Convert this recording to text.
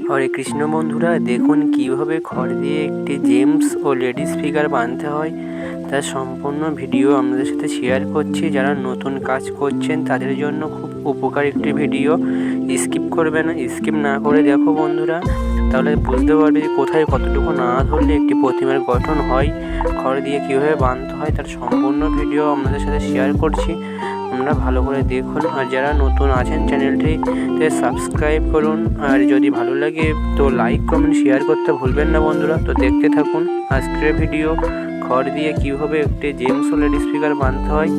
হরে কৃষ্ণ বন্ধুরা, দেখুন কিভাবে খড় দিয়ে একটি জেন্টস ও লেডিস ফিগার বানাতে হয় তার সম্পূর্ণ ভিডিও আপনাদের সাথে শেয়ার করছি। যারা নতুন কাজ করছেন তাদের জন্য খুব উপকার একটি ভিডিও। স্কিপ করবে না, স্কিপ না করে দেখো বন্ধুরা, তাহলে বুঝতে পারবে যে কোথায় কতটুকু না ধরলে একটি প্রতিমার গঠন হয়, খড় দিয়ে কীভাবে বানাতে হয় তার সম্পূর্ণ ভিডিও আপনাদের সাথে শেয়ার করছি। আপনারা ভালো করে দেখুন, আর যারা নতুন আছেন চ্যানেলটিতে সাবস্ক্রাইব করুন, আর যদি ভালো লাগে তো লাইক কমেন্ট শেয়ার করতে ভুলবেন না বন্ধুরা। তো দেখতে থাকুন আজকের ভিডিও, খড় দিয়ে কীভাবে একটি জেন্টস ও লেডিস ফিগার বানাতে হয়।